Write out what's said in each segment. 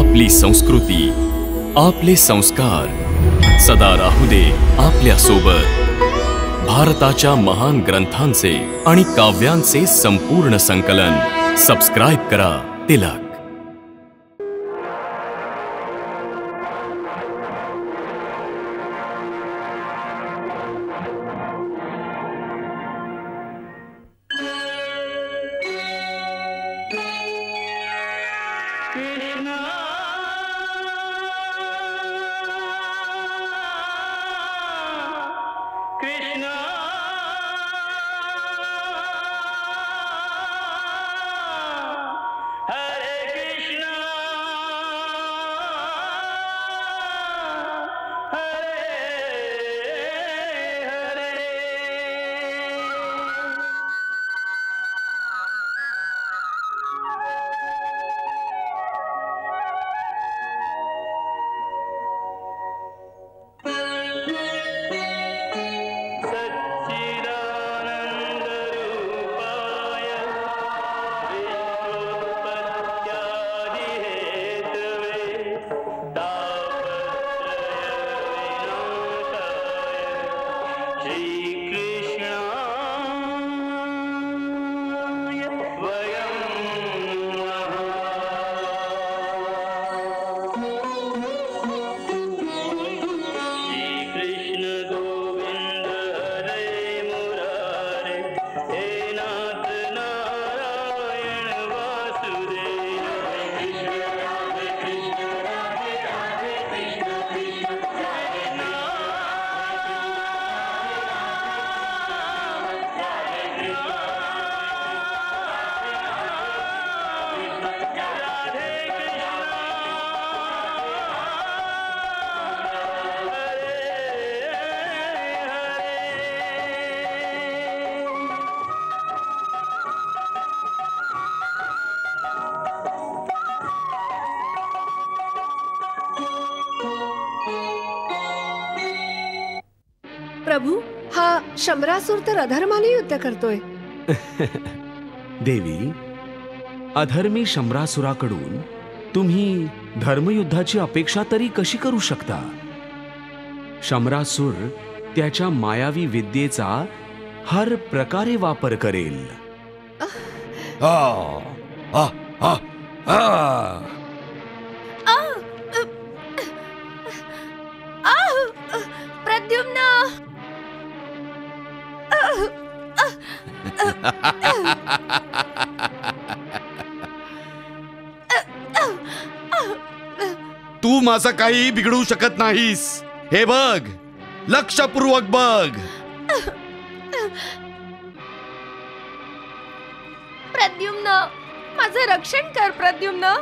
आपली संस्कृती, आपले संस्कार सदा राहू दे आपल्या सोबत. भारताच्या महान ग्रंथांचे आणि काव्यांचे संपूर्ण संकलन. सबस्क्राइब करा तिलक. प्रभू, हा शंभरासूर तर अधर्माने युद्ध करतोय. देवी, अधर्मी शंभरासुराकडून तुम्ही धर्मयुद्धाची अपेक्षा तरी कशी करू शकता? शंभरासूर त्याच्या मायावी विद्येचा हर प्रकारे वापर करेल. प्रद्युम्न, तू माझं काही बिघडू शकत नाहीस. हे बघ, लक्षपूर्वक बघ. प्रद्युम्न, माझं रक्षण कर. प्रद्युम्न,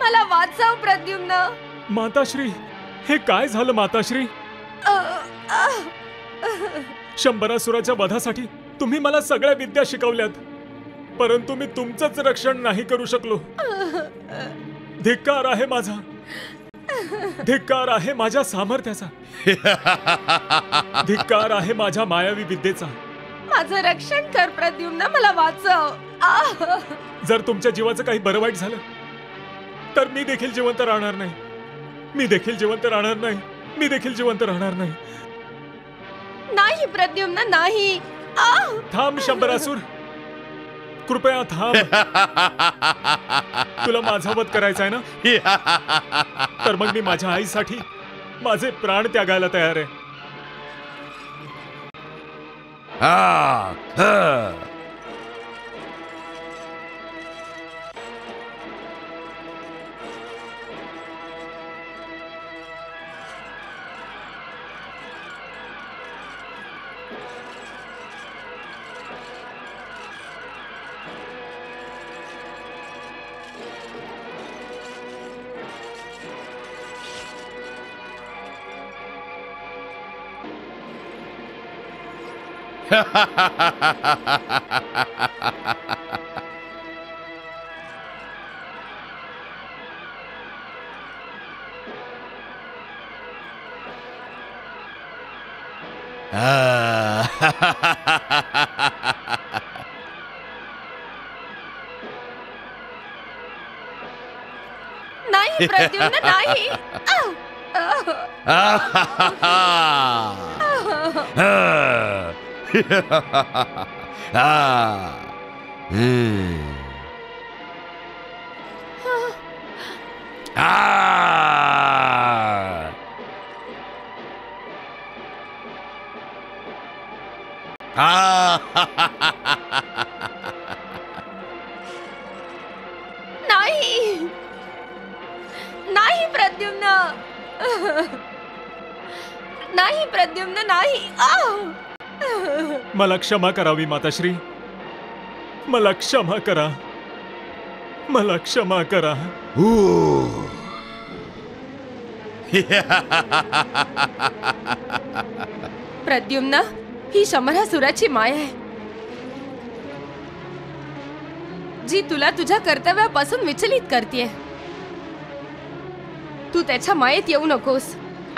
मला वाचव. प्रद्युम्न. माताश्री, हे काय झालं माताश्री? शंभरासुराच्या वधासाठी तुम्ही मला सगळ्या विद्या शिकवल्यात, परंतु मी तुमचंच रक्षण नाही करू शकलो. धिक्कार आहे माझा, धिक्कार आहे माझ्या सामर्थ्याचा, धिक्कार आहे माझ्या मायावी विद्येचा. माझं रक्षण कर प्रद्युम्न, मला वाचव. जर तुमच्या जीवाचं काही बरं वाईट झालं तर मी देखील जिवंत राहणार नाही. मी देखील जिवंत राहणार नाही. मी देखील जिवंत राहणार नाही. नाही प्रद्युम्न, नाही. थांब शंभरासूर, कृपया थांब. तुला माझा वध करायचा आहे ना? तर मग मी माझ्या आईसाठी माझे प्राण त्यागायला तयार आहे. नाही प्रद्युम्न, नाही. नाही नाही प्रद्युम्न, नाही प्रद्युम्न, नाही. मला क्षमा करावी माताश्री, मला क्षमा करा, मला क्षमा करा. प्रद्युम्न, ही शंभरासुराची माया आहे, जी तुला तुझ्या कर्तव्यापासून विचलित करतेय. तू त्याच्या मायेत येऊ नकोस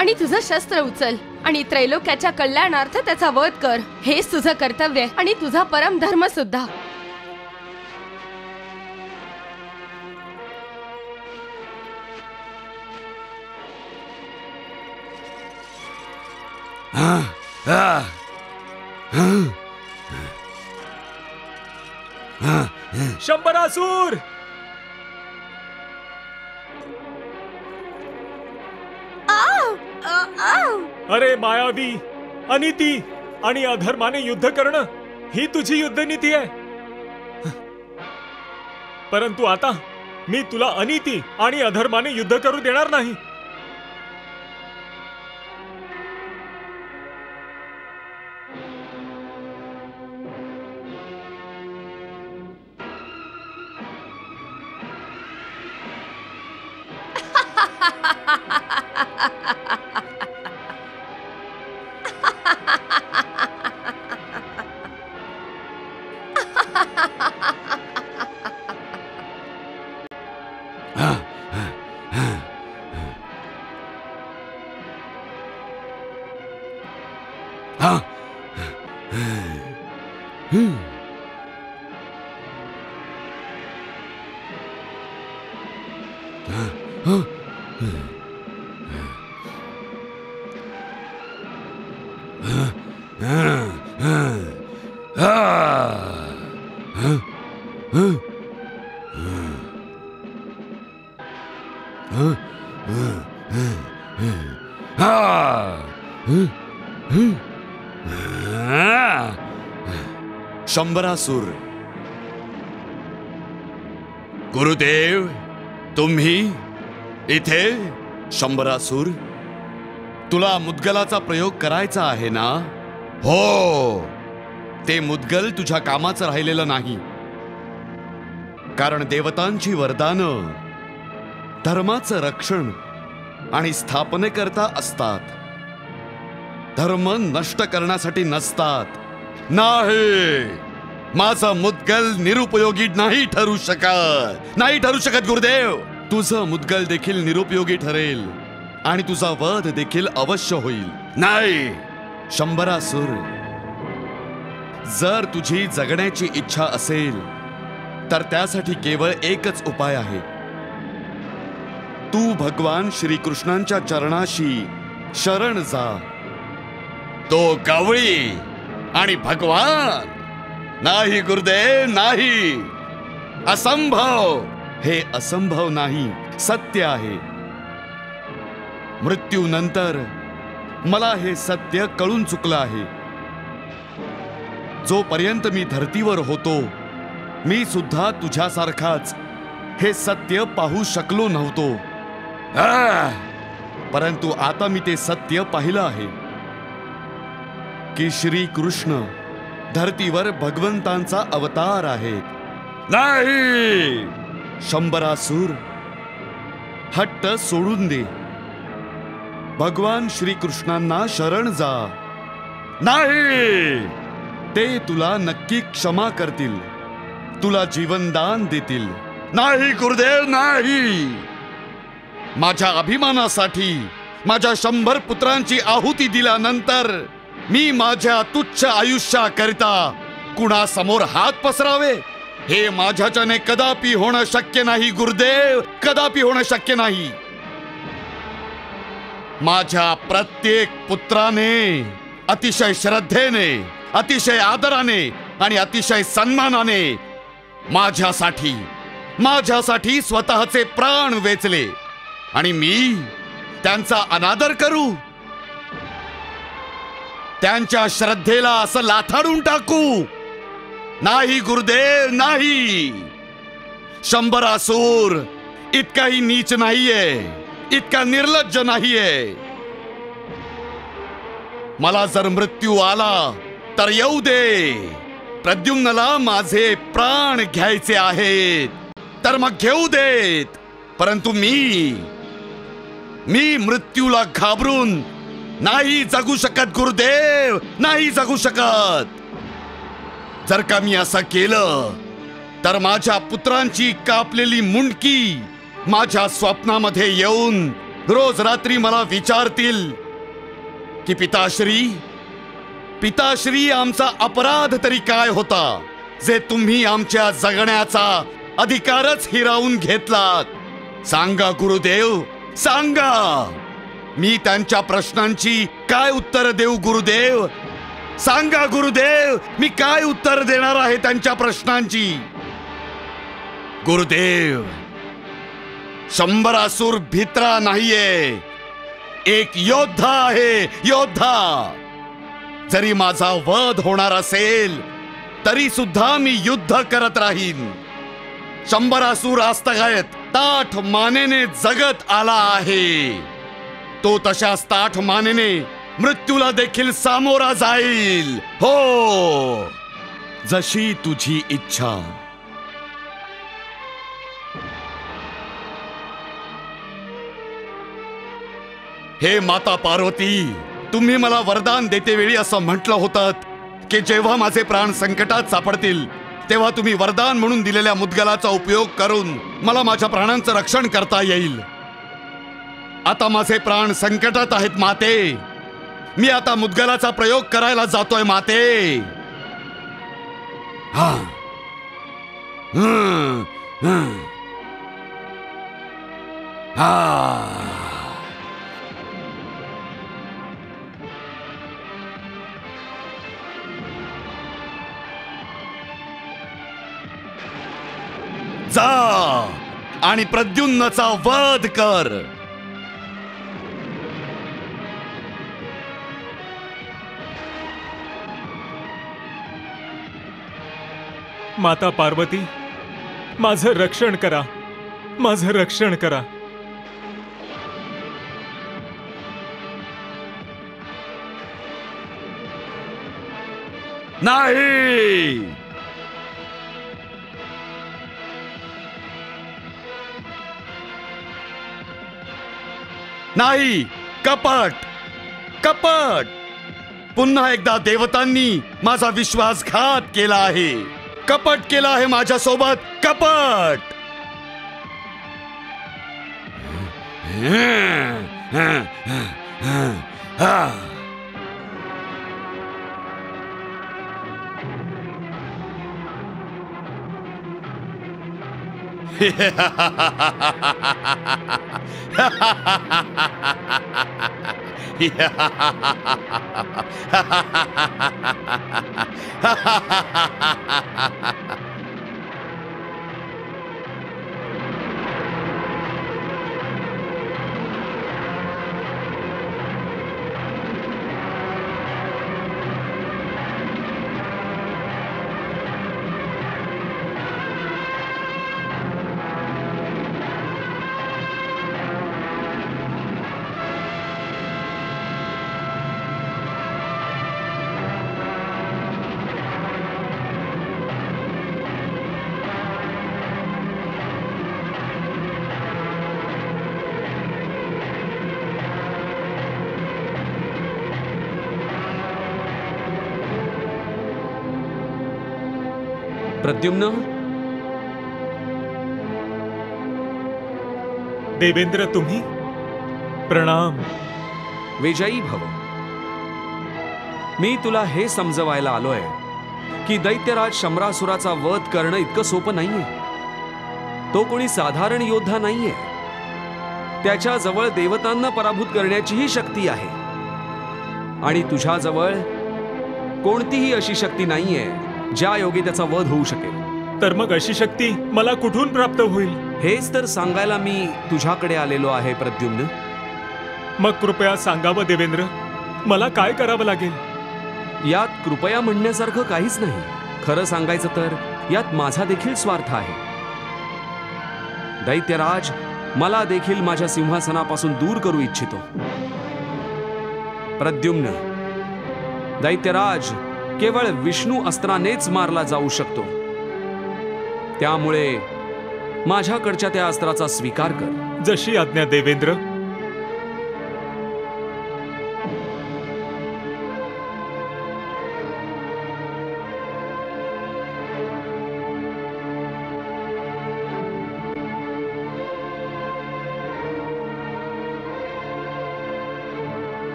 आणि तुझं शस्त्र उचल आणि त्रैलोक्याच्या कल्याणार्थ त्याचा वध कर. हेच तुझं कर्तव्य आहे आणि तुझा परम धर्म सुद्धा. शंभरासूर, अरे मायावी, अनिती आणि अधर्माने युद्ध करणं ही तुझी युद्धनीती आहे. परंतु आता मी तुला अनिती आणि अधर्माने युद्ध करू देणार नाही. शंभरासूर, गुरुदेव, तुम्ही इथे? शंभरासूर, तुला मुद्गलाचा प्रयोग करायचा आहे ना? हो, ते मुद्गल तुझ्या कामाचं राहिलेलं नाही, कारण देवतांची वरदानं धर्माचं रक्षण आणि स्थापनेकरता असतात, धर्म नष्ट करण्यासाठी नसतात. नाही, माझं मुद्गल निरुपयोगी नाही ठरू शकत, नाही ठरू शकत गुरुदेव. तुझं मुद्गल देखील निरुपयोगी ठरेल आणि तुझा वध देखील अवश्य होईल. नाही शंभरासूर, जर तुझी जगण्याची इच्छा असेल तर त्यासाठी केवळ एकच उपाय आहे. तू भगवान श्रीकृष्णांच्या चरणाशी शरण जा. तो गवळी आणि भगवान नाही गुरुदेव, नाही. असंभव, हे असंभव नाही, सत्य आहे. मृत्यूनंतर मला हे सत्य कळून चुकलं आहे. जोपर्यंत मी धर्तीवर होतो मी सुद्धा तुझ्यासारखाच हे सत्य पाहू शकलो नव्हतो. परंतु आता मी ते सत्य पाहिलं आहे की श्री कृष्ण धरतीवर भगवंतांचा अवतार आहे. नाही शंभरासूर, हट्ट सोडून दे. भगवान श्रीकृष्णांना शरण जा. नाही, ते तुला नक्की क्षमा करतील, तुला जीवनदान देतील. नाही गुरुदेव, नाही. माझ्या अभिमानासाठी माझ्या 100 पुत्रांची आहुती दिल्यानंतर मी माझ्या तुच्छ आयुष्याकरिता कुणासमोर हात पसरावे? हे माझ्याच्याने कदापि होणं शक्य नाही गुरुदेव, कदापि होणं शक्य नाही. माझ्या प्रत्येक पुत्राने अतिशय श्रद्धेने, अतिशय आदराने आणि अतिशय सन्मानाने माझ्यासाठी स्वतःचे प्राण वेचले आणि मी त्यांचा अनादर करू, त्यांच्या श्रद्धेला असं लाथाडून टाकू? नाही गुरुदेव, नाही. शंभरासूर इतकाही नीच नाहीये, इतका निर्लज्ज नाहीये. मला जर मृत्यू आला तर येऊ दे. प्रद्युम्नला माझे प्राण घ्यायचे आहेत तर मग घेऊ देत. परंतु मी मृत्यूला घाबरून नाही जगू शकत गुरुदेव, नाही जगू शकत. जर का मी असं केलं तर माझ्या पुत्रांची कापलेली मुंडकी माझ्या स्वप्नामध्ये येऊन रोज रात्री मला विचारतील की पिताश्री आमचा अपराध तरी काय होता, जे तुम्ही आमच्या जगण्याचा अधिकारच हिरावून घेतलात? सांगा गुरुदेव, सांगा. मी त्यांच्या प्रश्नांची काय उत्तर देऊ गुरुदेव? सांगा गुरुदेव, मी काय उत्तर देणार आहे त्यांच्या प्रश्नांची? गुरुदेव, शंभरासूर भित्रा नाहीये, एक योद्धा आहे, योद्धा. जरी माझा वध होणार असेल तरी सुद्धा मी युद्ध करत राहीन. शंभरासूर आजतागायत ताठ मानेने जगत आला आहे. तो तशाच ताठ मानेने मृत्यूला देखील सामोरा जाईल. हो, जशी तुझी इच्छा. हे माता पार्वती, तुम्ही मला वरदान देतेवेळी असं म्हटलं होतं की जेव्हा माझे प्राण संकटात सापडतील तेव्हा तुम्ही वरदान म्हणून दिलेल्या मुद्गलाचा उपयोग करून मला माझ्या प्राणांचं रक्षण करता येईल. आता माझे प्राण संकटात आहेत माते. मी आता मुद्गलाचा प्रयोग करायला जातोय माते. हा जा आणि प्रद्युम्नचा वध कर. माता पार्वती, माझं रक्षण करा, माझं रक्षण करा. नाही, नाही. कपट, कपट. पुन्हा एकदा देवतांनी माझा विश्वासघात केला आहे. कपट केला आहे माझ्यासोबत, कपट. प्रद्युम्न, देवेंद्र, तुम्ही? प्रणाम. विजयी भव. मी तुला हे समजवायला आलोय की दैत्यराज शंभरासुराचा वध करणं इतकं सोपं नाहीये. तो कोणी साधारण योद्धा नाहीये. त्याच्याजवळ देवतांना पराभूत करण्याचीही शक्ती आहे. आणि तुझ्याजवळ कोणतीही अशी शक्ती नाहीये ज्या योगे त्याचा वध होऊ शकेल. तर मग अशी शक्ती मला कुठून प्राप्त होईल? हेच तर सांगायला मी तुझ्याकडे आलेलो आहे प्रद्युम्न. मग कृपया सांगावं देवेंद्र, मला काय करावं लागेल? यात कृपया म्हणण्यासारखं काहीच नाही. खरं सांगायचं तर यात माझा देखील स्वार्थ आहे. दैत्यराज मला देखील माझ्या सिंहासनापासून दूर करू इच्छितो. प्रद्युम्न, दैत्यराज केवळ विष्णू अस्त्रानेच मारला जाऊ शकतो. त्यामुळे माझ्याकडच्या त्या अस्त्राचा स्वीकार कर. जशी आज्ञा देवेंद्र.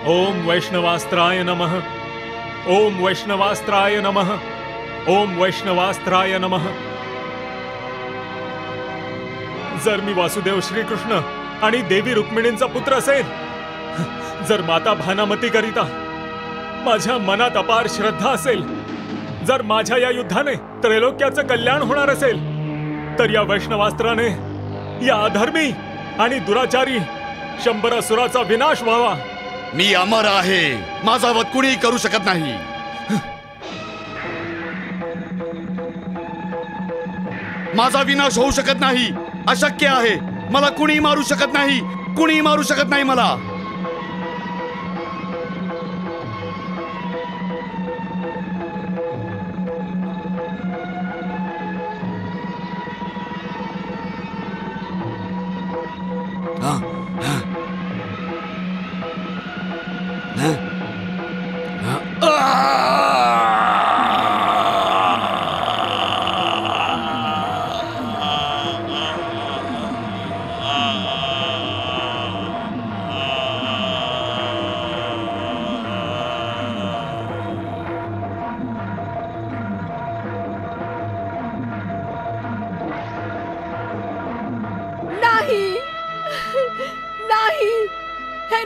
ओम वैष्णवास्त्राय नमः. ओम वैष्णवास्त्राय नमः. ओम वैष्णवास्त्राय नमः. जर मी वासुदेव श्रीकृष्ण आणि देवी रुक्मिणींचा पुत्र असेल, जर माता भानामती करिता माझ्या मनात अपार श्रद्धा असेल, जर माझ्या या युद्धाने त्रैलोक्याचं कल्याण होणार असेल, तर या वैष्णवास्त्राने या अधर्मी आणि दुराचारी शंभरासुराचा विनाश व्हावा. मी अमर आहे. माझा वध कुणी करू शकत नाही. माझा विनाश होऊ शकत नाही. अशक्य आहे. मला कुणी मारू शकत नाही. कुणी मारू शकत नाही मला.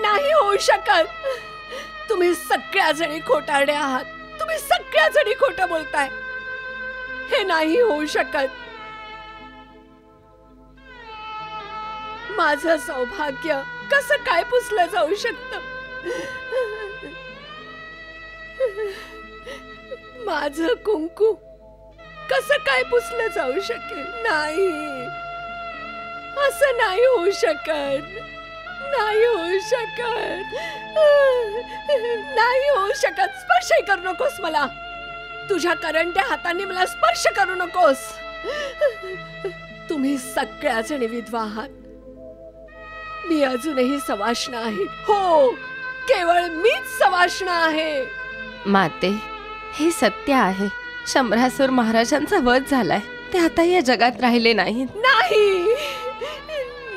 नाही होऊ शकत. तुम्ही सगळ्या जणी खोटारडे आहात. तुम्ही सगळ्या जणी खोटं बोलताय. हे नाही होऊ शकत. माझं सौभाग्य कसं काय पुसलं जाऊ शकतं? माझं कुंकू कसं काय पुसलं जाऊ शकेल? नाही, असं नाही होऊ शकत. नाही होऊ शकत. नाही होऊ शकत. स्पर्शही करू नकोस मला. तुझ्या करंट्या हातांनी मला स्पर्श करू नकोस. तुम्ही सगळ्या जणी विधवा आहात. मी अजूनही सवाष्ण आहे. हो, केवळ मीच सवाष्ण आहे. माते, हे सत्य आहे. शंभरासुर महाराजांचा वध झालाय. ते आता या जगात राहिले नाहीत. नाही,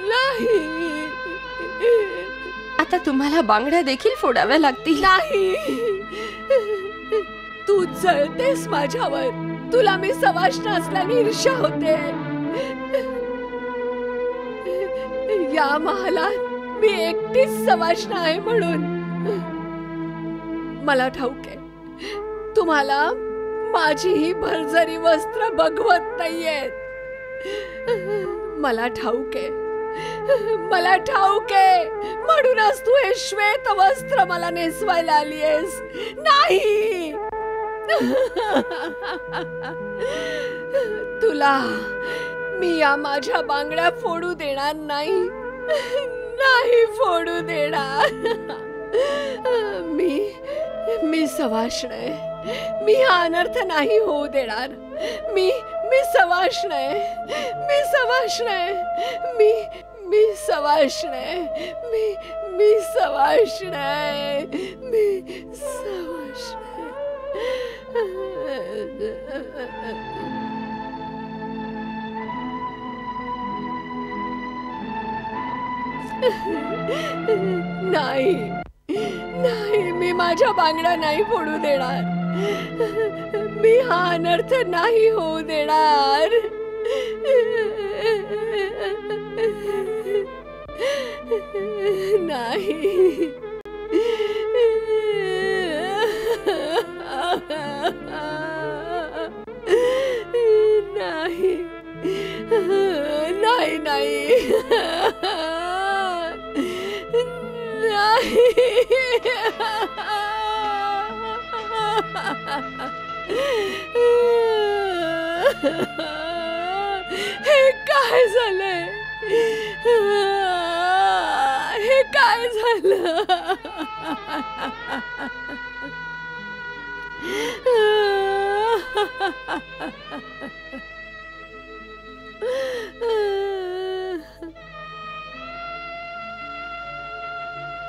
नाही. आता तुम्हाला बांगड्या देखील फोडाव्या लागतील. नाही, तू जळतेस माझ्यावर. तुला मी सवाष्ण असल्याने ईर्ष्या होते. या महालात मी एकटीच सवाष्ण आहे म्हणून. मला ठाऊक आहे तुम्हाला माझी ही भरजरी वस्त्र बघवत नाहीयेत. मला ठाऊक आहे. मला ठाऊक आहे. म्हणूनच तू हे श्वेत वस्त्र मला नेसवायला आलीयस. नाही, तुला मी या माझ्या बांगड्या फोडू देणार नाही. नाही फोडू देणार. मी सवाष्ण आहे. मी हा अनर्थ नाही होऊ देणार. मी सवाष्ण आहे. मी सवाष्ण आहे. मी सवाष्ण आहे. मी सवाष्ण आहे. मी सवाष्ण नाही नाही, मी माझ्या बांगड्या नाही फोडू देणार. मी हा अनर्थ नाही होऊ देणार. नाही नाही नाही नाही हे काय झालंय? हे काय झालं?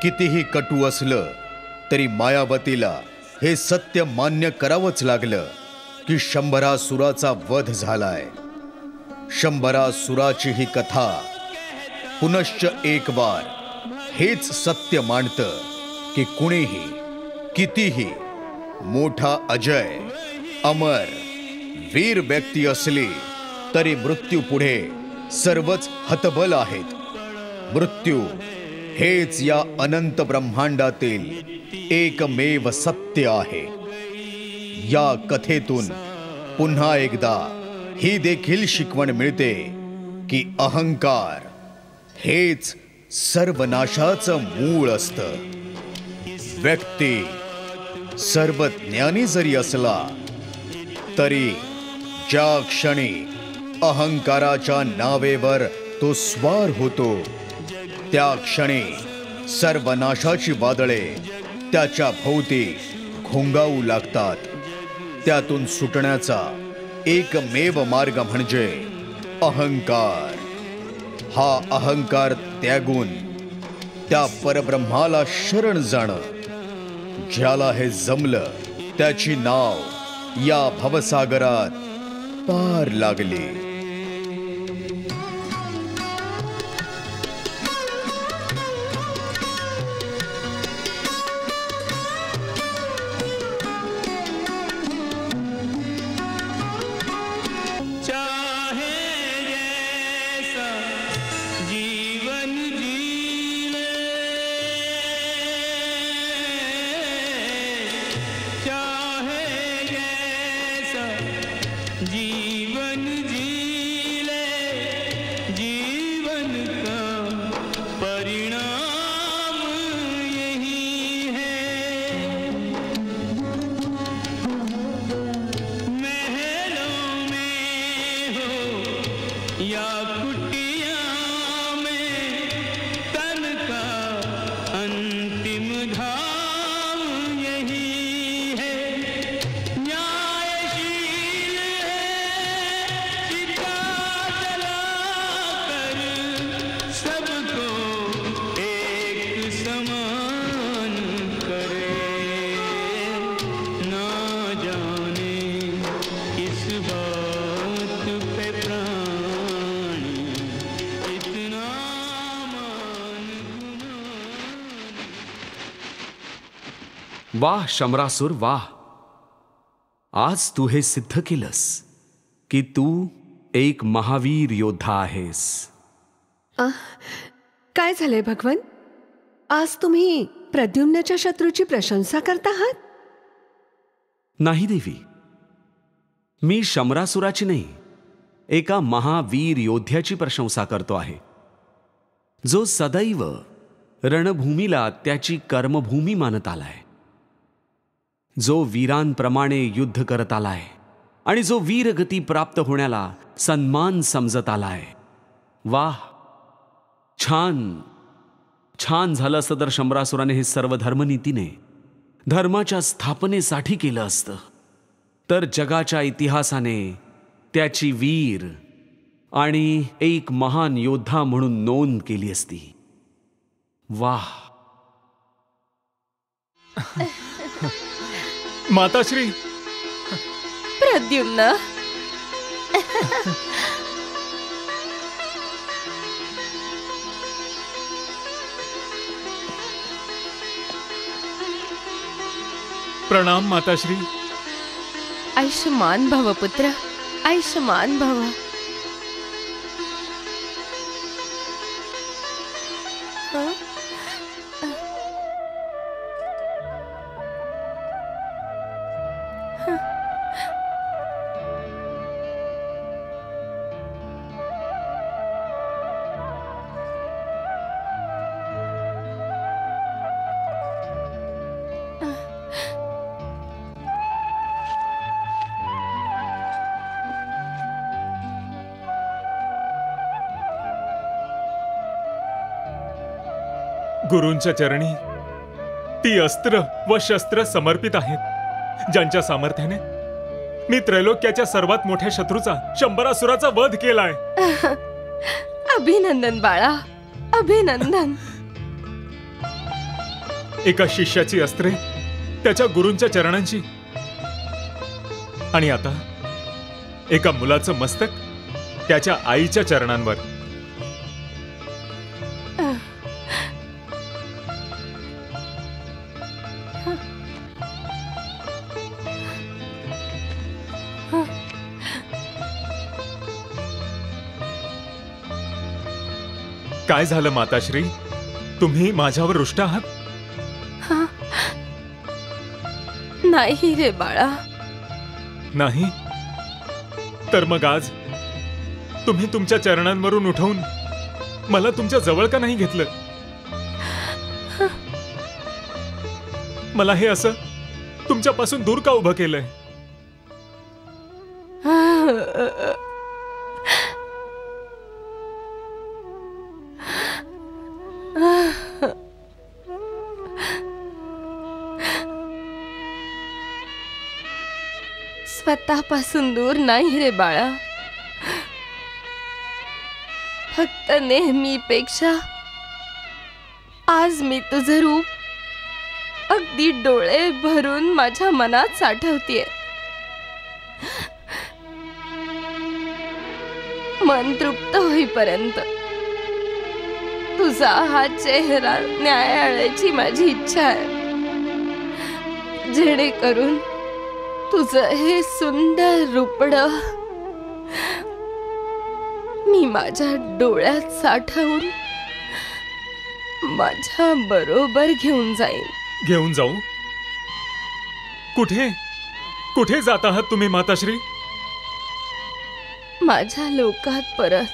कितीही कटू असलं तरी मायावतीला हे सत्य मान्य करावंच लागलं की शंभरासुराचा वध झालाय. शंभरासुराची ही कथा पुनश्च एक बार हेच सत्य मांडतं की कुणीही कितीही मोठा अजय अमर वीर व्यक्ती असली तरी मृत्यू पुढे सर्वच हतबल आहेत. मृत्यू हेच या अनंत ब्रह्मांडातील एकमेव सत्य आहे. या कथेतून पुन्हा एकदा ही देखील शिकवण मिळते की अहंकार हेच सर्वनाशाचं मूळ असतं. व्यक्ती सर्वज्ञानी जरी असला तरी ज्या क्षणी अहंकाराच्या नावेवर तो स्वार होतो त्या क्षणी सर्वनाशाची वादळे त्याच्या भोवती घोंगावू लागतात. त्यातून सुटण्याचा एकमेव मार्ग म्हणजे अहंकार. हा अहंकार त्यागून त्या परब्रह्माला शरण जाणं. ज्याला हे जमलं त्याची नाव या भवसागरात पार लागली. वाह शमरासुर वाह. आज तू हे सिद्ध केलंस की तू एक महावीर योद्धा आहेस. काय झालंय भगवन? आज तुम्ही प्रद्युम्नाच्या शत्रूची प्रशंसा करता आहात? नाही देवी, मी शमरासुराची नाही, एका महावीर योद्ध्याची प्रशंसा करतो आहे, जो सदैव रणभूमीला त्याची कर्मभूमी मानत आलाय, जो वीरांप्रमाणे युद्ध करत आलाय आणि जो वीरगती प्राप्त होण्याला सन्मान समजत आलाय. वाह, छान छान झालं असतं तर शंभरासुराने हे सर्व धर्मनीतीने धर्माच्या स्थापनेसाठी केलं असतं तर जगाच्या इतिहासाने त्याची वीर आणि एक महान योद्धा म्हणून नोंद केली असती. वाह. माताश्री. प्रद्युम्न. प्रणाम माताश्री. आयुष्यमान भव पुत्र, आयुष्यमान भव. गुरूंच्या चरणी ती अस्त्र व शस्त्र समर्पित आहेत ज्यांच्या सामर्थ्याने मी त्रैलोक्याच्या सर्वात मोठ्या शत्रूचा शंभरासुराचा वध केलाय. अभिनंदन बाळा, अभिनंदन. एका शिष्याची अस्त्रे त्याच्या गुरूंच्या चरणांची आणि आता एका मुलाचं मस्तक त्याच्या आईच्या चरणांवर. काय झालं माताश्री? तुम्ही माझ्यावर रुष्ट आहात? नाही रे बाळा. नाही तर मग आज तुम्ही तुमच्या चरणांवरून उठवून मला तुमच्या जवळ का नाही घेतलं? मला हे असं तुमच्यापासून दूर का उभं केलंय? स्वतःपासून दूर नाही रे बाळा. फक्त नेहमीपेक्षा आज मी तुझं रूप अगदी डोळे भरून माझ्या मनात साठवतेय. मन तृप्त होईपर्यंत तुझा हा चेहरा न्यायाळयाची माझी इच्छा आहे, जेणेकरून तुझं हे सुंदर रूपड मी माझ्या डोळ्यात साठवून माझ्या बरोबर घेऊन जाईन. घेऊन जाऊ? कुठे कुठे जात आहात तुम्ही माताश्री? माझ्या लोकात परत.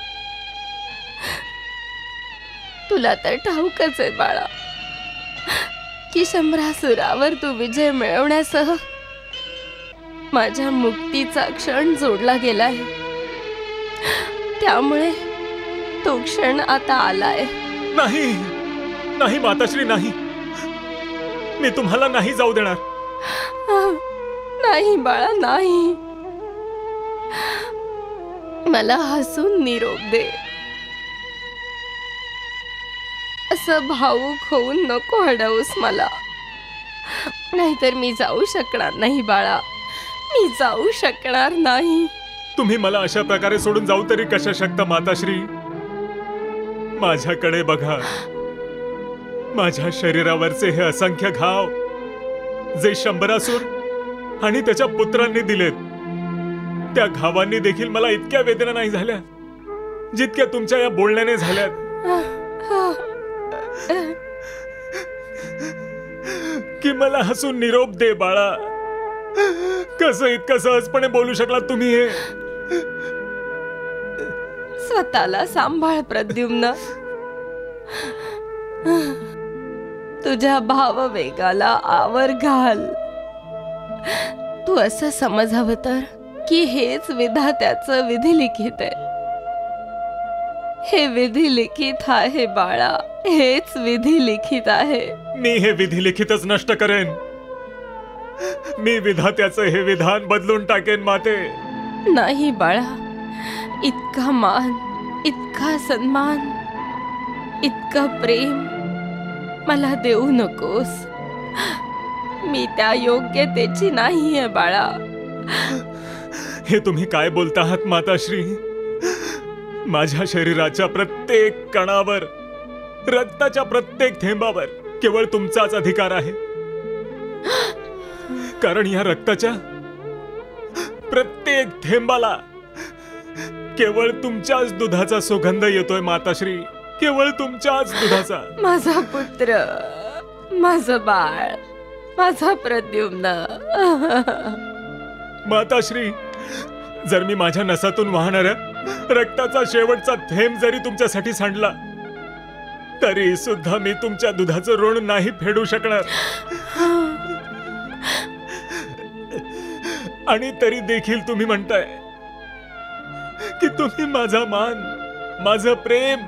तुला तर ठाऊकच आहे बाळा की शंभरासुरावर तू विजय मिळवण्यासह माझ्या मुक्तीचा क्षण जोडला गेलाय. त्यामुळे तो क्षण आता आलाय. नाही नाही माताश्री, नाही. मी तुम्हाला नाही जाऊ देणार. नाही बाळा, नाही. मला हसून निरोप दे. असं भावुक होऊन नको हडवूस मला. नाहीतर मी जाऊ शकणार नाही बाळा, मी जाऊ शकणार नाही. तुम्ही मला अशा प्रकारे सोडून जाऊ तरी कशा शकता माताश्री? माझ्याकडे बघा. माझ्या शरीरावरचे हे असंख्य घाव जे शंभरासुर आणि त्याच्या पुत्रांनी दिलेत, त्या घावांनी देखील मला इतक्या वेदना नाही झाल्या जितक्या तुमच्या या बोलण्याने झाल्यात. की मला हसून निरोप दे बाळा. कसं इतकं सहजपणे बोलू शकला तुम्ही? हे स्वतःला सांभाळ प्रद्युम्न. तुझ्या भाववेगाला आवर घाल. तू असं समजावं तर की हेच विधात्याचं विधिलिखित आहे. हे विधिलिखित आहे बाळा, हेच विधिलिखित आहे. मी हे विधिलिखितच नष्ट करेन. मी विधात्याचं हे विधान बदलून टाकेन माते. नाही बाळा, इतका मान, इतका सन्मान, इतकं प्रेम मला देऊ नकोस. मी त्या योग्यतेची नाहीये बाळा. हे तुम्ही काय बोलता आहात माताश्री? माझ्या शरीराच्या प्रत्येक कणावर, रक्ताच्या प्रत्येक थेंबावर केवळ तुमचाच अधिकार आहे. कारण या रक्ताच्या प्रत्येक थेंबाला केवळ तुमच्याच दुधाचा सुगंध येतोय माताश्री, केवळ तुमच्याच दुधाचा. माझा पुत्र, माझं बाळ, माझा प्रद्युम्न. माताश्री, जर मी माझ्या नसातून वाहणाऱ्या रक्ताचा शेवटचा थेंब जरी तुमच्यासाठी सांडला तरी सुद्धा मी तुमच्या दुधाचं ऋण नाही फेडू शकणार. आणि तरी देखील तुम्ही म्हणताय की तुम्ही माझा मान, माझं प्रेम,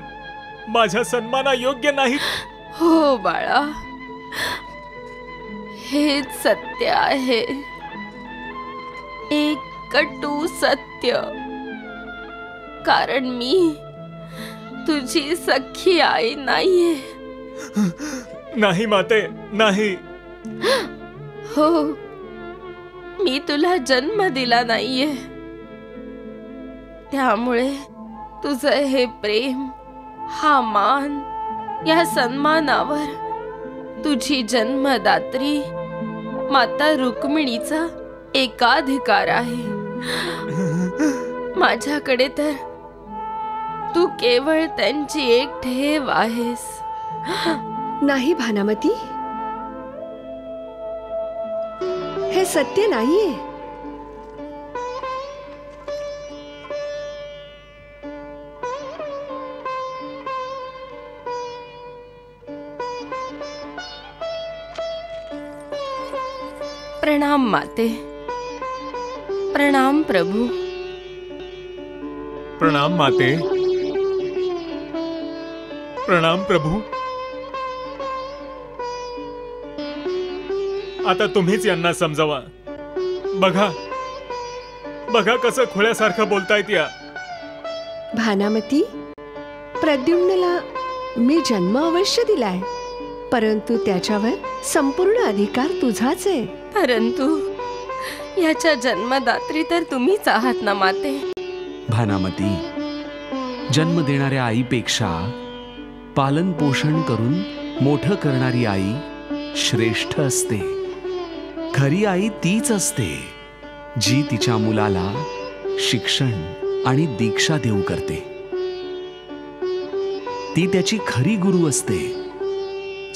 माझ्या सन्माना योग्य नाही. हो बाळा, हेच सत्य आहे, एक कटू सत्य. कारण मी तुझी सख्खी आई नाहीये. नाही माते, नाही. हो, मी तुला जन्म दिला नाहीये. त्यामुळे तुझं हे प्रेम, हा मान, या सन्मानावर तुझी जन्मदात्री माता रुक्मिणीचा एकाधिकार आहे. माझ्याकडे तर तू केवळ त्यांची एक ठेव आहेस. नाही भानामती, हे सत्य नाहीये. प्रणाम माते, प्रणाम प्रभू. प्रणाम माते, प्रणाम प्रभू. आता तुम्हीच यांना समजावा. बघा बघा कसं खुळ्यासारखं बोलतायत या. भानामती, प्रद्युम्नला मी जन्म अवश्य दिलाय, परंतु त्याच्यावर संपूर्ण अधिकार तुझाच आहे. परंतु याच्या जन्मदात्री तर तुम्हीच आहात ना माते. भानामती, जन्म देणाऱ्या आईपेक्षा पालन पोषण करून मोठं करणारी आई श्रेष्ठ असते. खरी आई तीच असते जी तिच्या मुलाला शिक्षण आणि दीक्षा देऊ करते. ती त्याची खरी गुरु असते.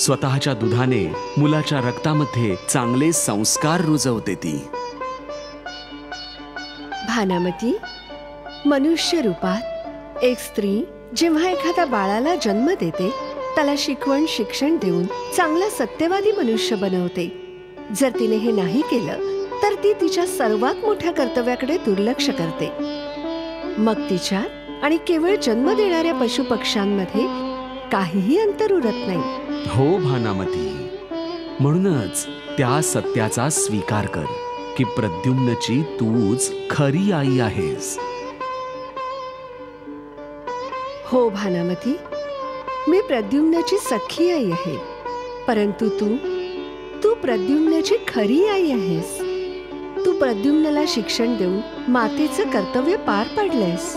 स्वतःच्या दुधाने मुलाच्या रक्तामध्ये चांगले संस्कार रुजवते ती. भानामती, मनुष्य रूपात एक स्त्री जेव्हा एखाद्या बाळाला जन्म देते, त्याला शिकवण, शिक्षण देऊन चांगला सत्यवादी मनुष्य बनवते. जर तिने हे नाही केलं तर ती तिच्या सर्वात मोठ्या कर्तव्याकडे दुर्लक्ष करते. मग तिच्यात आणि केवळ जन्म देणाऱ्या पशुपक्ष्यांमध्ये काहीही अंतर उरत नाही. हो भानामती, म्हणूनच त्या सत्याचा स्वीकार कर की प्रद्युम्नची तूच खरी आई आहेस. हो भानामती, मी प्रद्युम्नची सख्खी आई आहे, परंतु तू प्रद्युम्नची खरी आई आहेस. तू प्रद्युम्नला शिक्षण देऊन मातेचं कर्तव्य पार पाडलेस.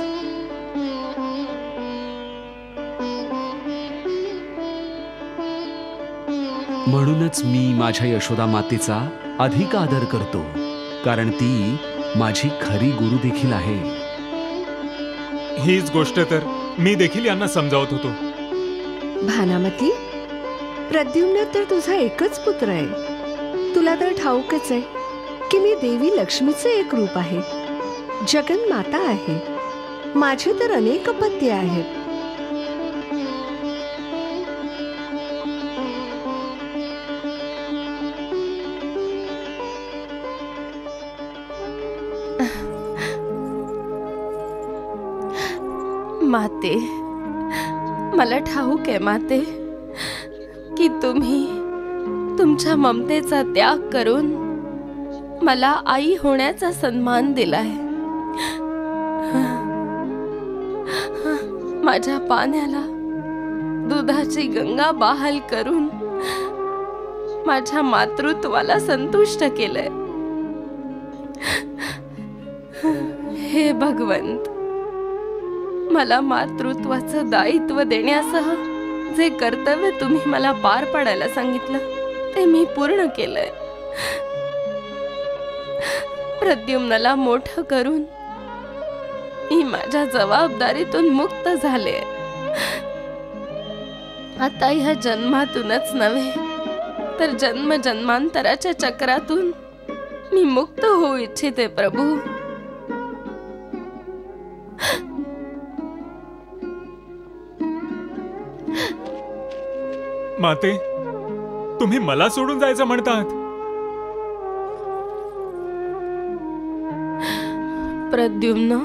म्हणूनच मी माझ्या यशोदा मातेचा अधिक आदर करतो, कारण ती माझी खरी गुरु देखील आहे. हीच गोष्ट तर मी देखील यांना समजावत होतो. भानामती, प्रद्युम्न तर तुझा एकच पुत्र आहे. तुला तर ठाऊकच आहे की मी देवी लक्ष्मीचे एक रूप आहे, जगन्माता आहे. माझे तर अनेक अपत्य आहेत. माते, मला ठाऊक आहे माते की तुम्ही तुमच्या ममतेचा त्याग करून मला आई होण्याचा सन्मान दिलाय. माझ्या पाण्याला दुधाची गंगा बहाल करून माझ्या मातृत्वाला संतुष्ट केलंय. हे भगवंत, मला मातृत्वाचं दायित्व देण्यासह जे कर्तव्य तुम्ही मला पार पाडायला सांगितलं ते मी पूर्ण केलंय. प्रद्युम्नला मोठं करून मी माझ्या जबाबदारीतून मुक्त झाले. आता ह्या जन्मातूनच नव्हे तर जन्म जन्मांतराच्या चक्रातून मी मुक्त होऊ इच्छिते प्रभू. माते, तुम्ही मला सोडून जायचं म्हणतात? प्रद्युम्न,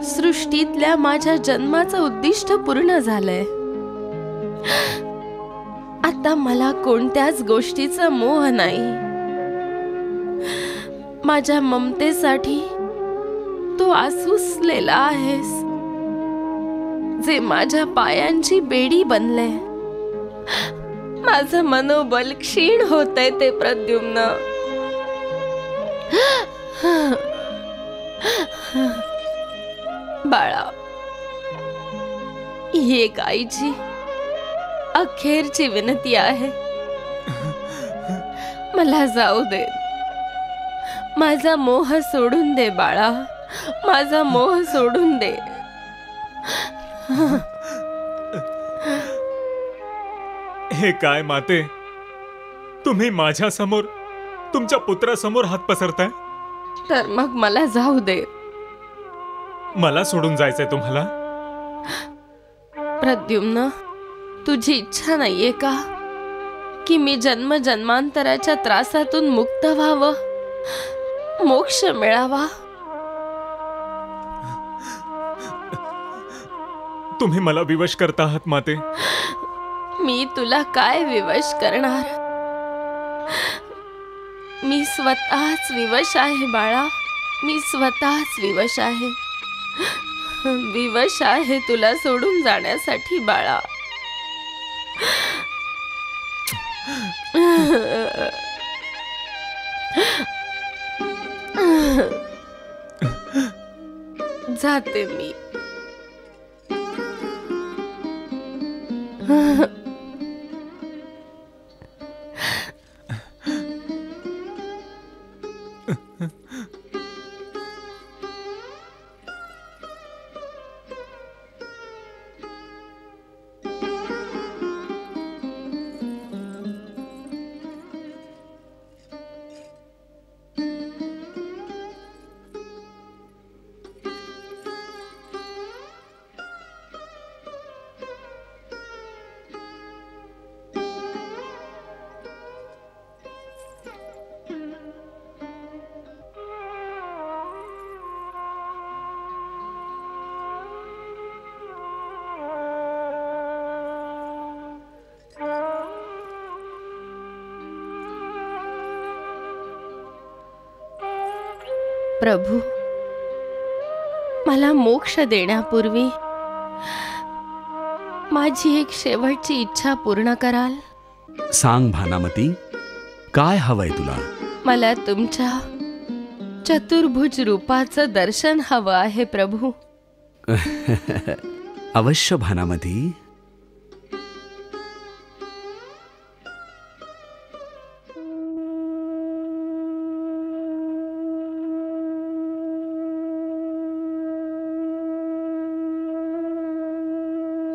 सृष्टीतल्या माझ्या जन्माचं उद्दिष्ट पूर्ण झालंय. आता मला कोणत्याच गोष्टीचा मोह नाही. माझ्या ममतेसाठी तू आसुसलेला आहेस, जे माझ्या पायांची बेडी बनले. माझं मनोबल क्षीण होतंय ते प्रद्युम्न. बाळा, ही एक आईची अखेरची विनंती आहे. मला जाऊ दे. माझा मोह सोडून दे बाळा, माझा मोह सोडून दे. हे काय माते, तुम्ही माझ्या समोर तुमच्या पुत्रासमोर हात पसरताय? तर मग मला जाऊ दे. मला सोडून जायचंय तुम्हाला? प्रद्युम्न, तुझी इच्छा नाहीये का की मी जन्म जन्मांतराच्या त्रासातून मुक्त व्हावं, मोक्ष मिळावा? तुम्ही मला विवश करता आहात माते. मी तुला काय विवश करणार? मी स्वतःच विवश आहे बाळा. मी स्वतःच विवश आहे. विवश आहे तुला सोडून जाण्यासाठी बाळा. जाते मी. प्रभू, मला मोक्ष देण्यापूर्वी माझी एक शेवटची इच्छा पूर्ण कराल? सांग भानामती, काय हवंय तुला? मला तुमच्या चतुर्भुज रूपाचं दर्शन हवं आहे प्रभू. अवश्य भानामती.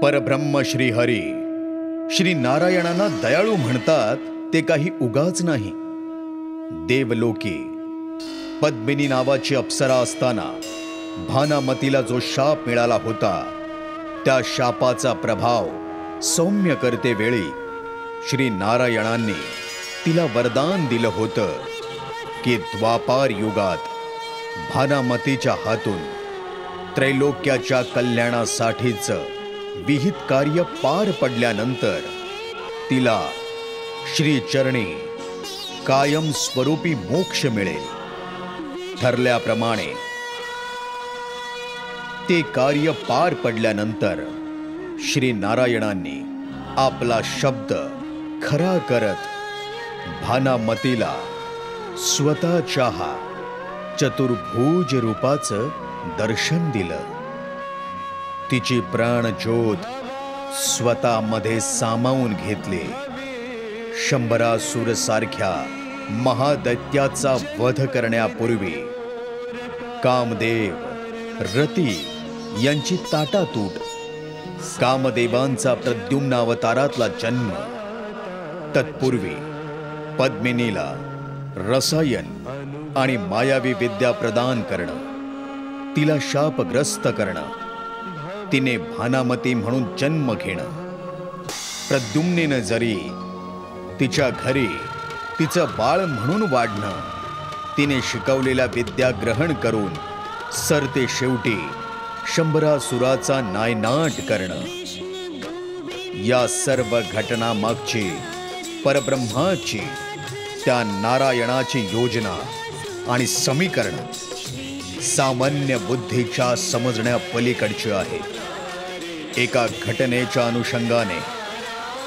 परब्रह्म श्री हरी श्री नारायणांना दयाळू म्हणतात ते काही उगाच नाही. देवलोकी पद्मिनी नावाची अप्सरा असताना भानामतीला जो शाप मिळाला होता, त्या शापाचा प्रभाव सौम्य करते वेळी श्री नारायणांनी तिला वरदान दिलं होतं की द्वापार युगात भानामतीच्या हातून त्रैलोक्याच्या कल्याणासाठीचं विहित कार्य पार पडल्यानंतर तिला श्री चरणी कायम स्वरूपी मोक्ष मिळेल. ठरल्याप्रमाणे ते कार्य पार पडल्यानंतर श्री नारायणांनी आपला शब्द खरा करत भानामतीला स्वतःच्या चतुर्भुज रूपाचं दर्शन दिलं. तिची प्राणज्योत स्वतःमध्ये सामावून घेतली. शंभरासुर सारख्या महादैत्याचा वध करण्यापूर्वी कामदेव रती यांची ताटातूट, कामदेवांचा प्रद्युम्नावतारातला जन्म, तत्पूर्वी पद्मिनीला रसायन आणि मायावी विद्या प्रदान करणं, तिला शापग्रस्त करणं, तिने भानामती म्हणून जन्म घेणं, प्रद्युम्नेनं जरी तिच्या घरी तिचं बाळ म्हणून वाढणं, तिने शिकवलेल्या विद्या ग्रहण करून सरते शेवटी शंभरासुराचा नायनाट करणं, या सर्व घटनामागची परब्रह्माची, त्या नारायणाची योजना आणि समीकरण सामान्य बुद्धीच्या समजण्या पलीकडचे आहे. एका घटनेच्या अनुषंगाने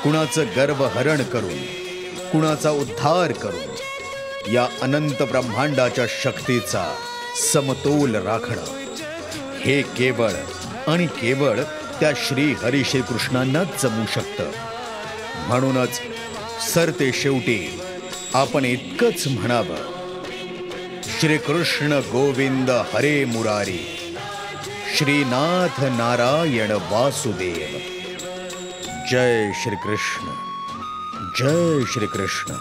कुणाचं गर्वहरण करून, कुणाचा उद्धार करून या अनंत ब्रह्मांडाच्या शक्तीचा समतोल राखणं हे केवळ आणि केवळ त्या श्री हरी श्रीकृष्णांनाच जमू शकतं. म्हणूनच सरते शेवटी आपण इतकंच म्हणावं, श्रीकृष्ण गोविंद हरे मुरारी, श्रीनाथ नारायण वासुदेव. जय श्रीकृष्ण, जय श्रीकृष्ण.